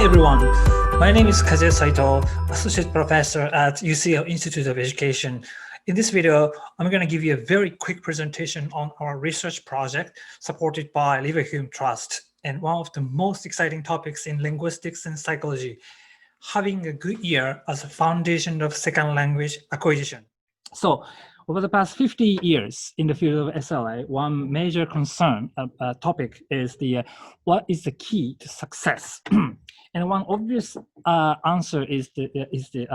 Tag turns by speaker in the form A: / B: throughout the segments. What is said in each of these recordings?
A: Hi everyone, my name is Saito, Associate Professor at UCL Institute of Education. In this video, I'm going to give you a very quick presentation on our research project supported by Leverhulme Trust, and one of the most exciting topics in linguistics and psychology, having a good ear as a foundation of second language acquisition. So, over the past 50 years in the field of SLA, one major concern topic is what is the key to success? And one obvious answer is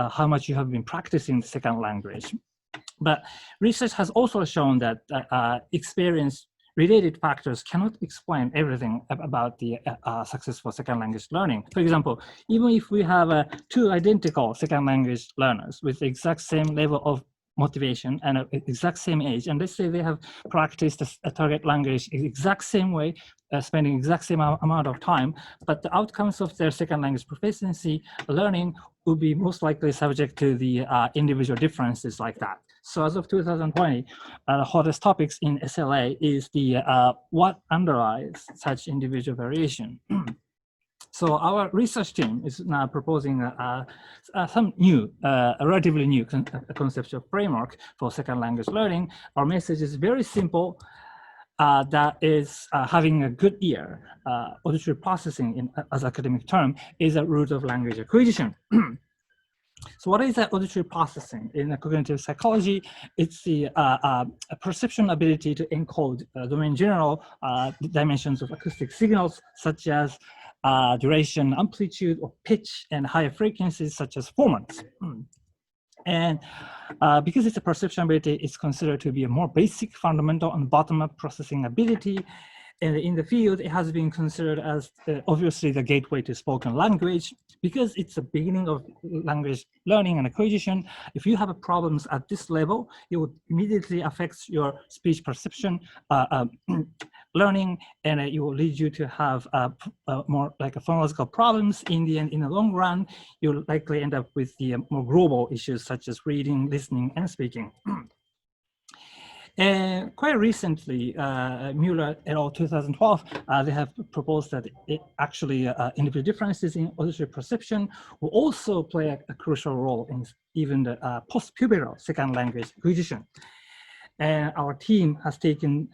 A: how much you have been practicing the second language. But research has also shown that experience-related factors cannot explain everything about the successful second language learning. For example, even if we have two identical second language learners with the exact same level of motivation and exact same age, and let's say they have practiced a target language in the exact same way, spending exact same amount of time, but the outcomes of their second language proficiency learning will be most likely subject to the individual differences like that. So as of 2020, the hottest topics in SLA is what underlies such individual variation. So our research team is now proposing some new, relatively new conceptual framework for second language learning. Our message is very simple, that is having a good ear. Auditory processing, as academic term, is a root of language acquisition. So what is that auditory processing? In cognitive psychology, it's the perception ability to encode domain general dimensions of acoustic signals, such as duration, amplitude, or pitch, and higher frequencies such as formants. And because it's a perception ability, it's considered to be a more basic, fundamental, and bottom-up processing ability. And in the field, it has been considered as obviously the gateway to spoken language, because it's the beginning of language learning and acquisition. If you have problems at this level, it would immediately affect your speech perception learning, and it will lead you to have more like phonological problems. In the end, in the long run, you'll likely end up with the more global issues such as reading, listening, and speaking. And quite recently, Mueller et al. 2012, they have proposed that individual differences in auditory perception will also play a crucial role in even the post-pubertal second language acquisition. And our team has taken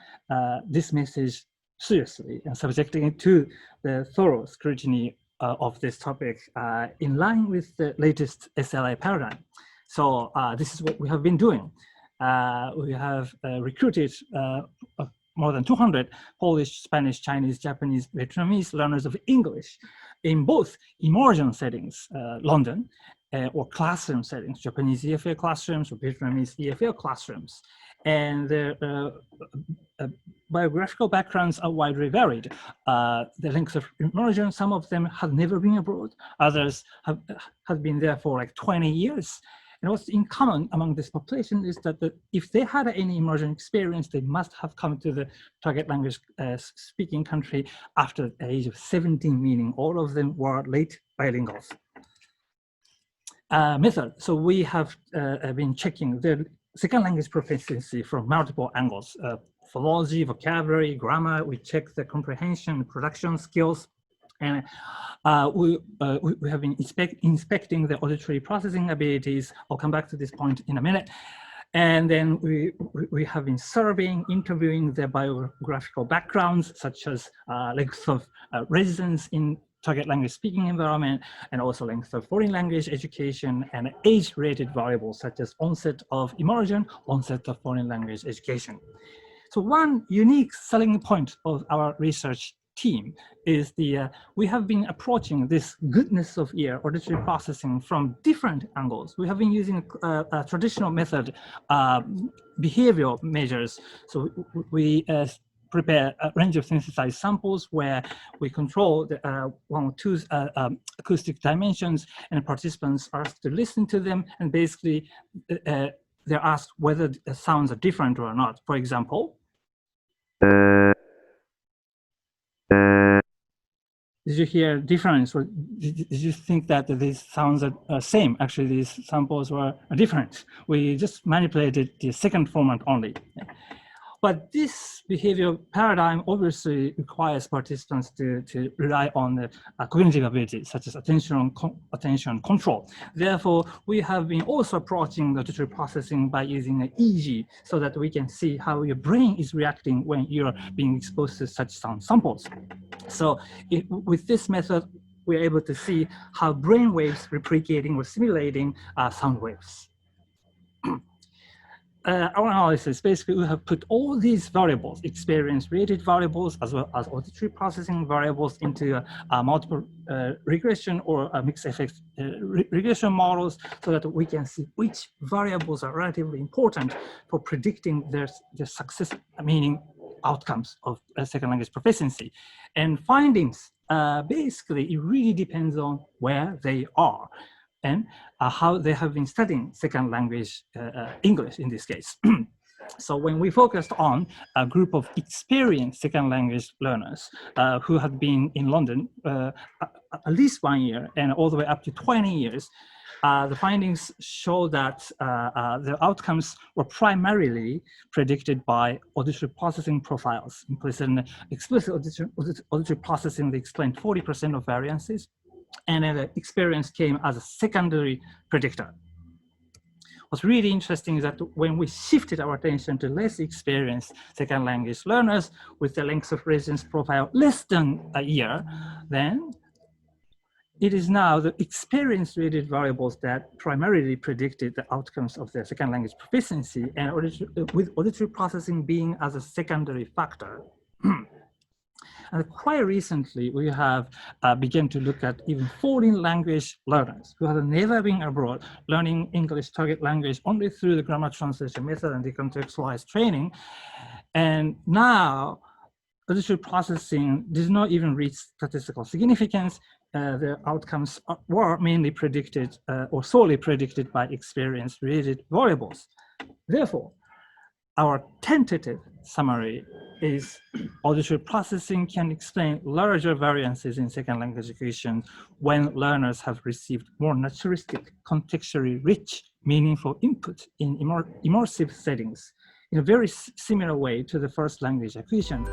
A: this message seriously and subjecting it to the thorough scrutiny of this topic in line with the latest SLA paradigm. So this is what we have been doing. We have recruited more than 200 Polish, Spanish, Chinese, Japanese, Vietnamese learners of English in both immersion settings, London, or classroom settings, Japanese EFL classrooms or Vietnamese EFL classrooms. And their biographical backgrounds are widely varied. The length of immersion, some of them have never been abroad, others have been there for like 20 years. And what's in common among this population is that if they had any immersion experience, they must have come to the target language speaking country after the age of 17, meaning all of them were late bilinguals. Method. So we have been checking their second language proficiency from multiple angles. Phonology, vocabulary, grammar. We check the comprehension, production skills. And we have been inspecting the auditory processing abilities. I'll come back to this point in a minute. And then we have been surveying, interviewing their biographical backgrounds, such as length of residence in target language speaking environment, and also length of foreign language education, and age-related variables such as onset of immersion, onset of foreign language education. So one unique selling point of our research team is we have been approaching this goodness of ear auditory processing from different angles. We have been using a traditional method, behavioral measures. So we prepare a range of synthesized samples where we control the one or two acoustic dimensions, and participants are asked to listen to them, and basically they're asked whether the sounds are different or not. For example, did you hear difference, or did you think that these sounds are same? Actually, these samples were different. We just manipulated the second format only. But this behavioral paradigm obviously requires participants to rely on the cognitive abilities such as attention control. Therefore, we have been also approaching the auditory processing by using an EEG so that we can see how your brain is reacting when you're being exposed to such sound samples. So with this method, we're able to see how brain waves replicating or simulating sound waves. Our analysis, basically, we have put all these variables, experience-related variables, as well as auditory processing variables into multiple regression or mixed effects regression models so that we can see which variables are relatively important for predicting their success, meaning outcomes of second language proficiency. And findings, basically, it really depends on where they are and how they have been studying second language English in this case. So when we focused on a group of experienced second language learners who had been in London at least 1 year and all the way up to 20 years, the findings show that the outcomes were primarily predicted by auditory processing profiles. Implicit and explicit auditory processing, they explained 40% of variances, and the experience came as a secondary predictor. What's really interesting is that when we shifted our attention to less experienced second language learners with the length of residence profile less than a year, then it is now the experience-related variables that primarily predicted the outcomes of their second language proficiency, and with auditory processing being as a secondary factor. And quite recently, we have begun to look at even foreign language learners who have never been abroad, learning English target language only through the grammar translation method and decontextualized training. And now, auditory processing does not even reach statistical significance. The outcomes were mainly predicted or solely predicted by experience-related variables. Therefore, our tentative summary is auditory processing can explain larger variances in second language acquisition when learners have received more naturalistic, contextually rich, meaningful input in immersive settings in a very similar way to the first language acquisition.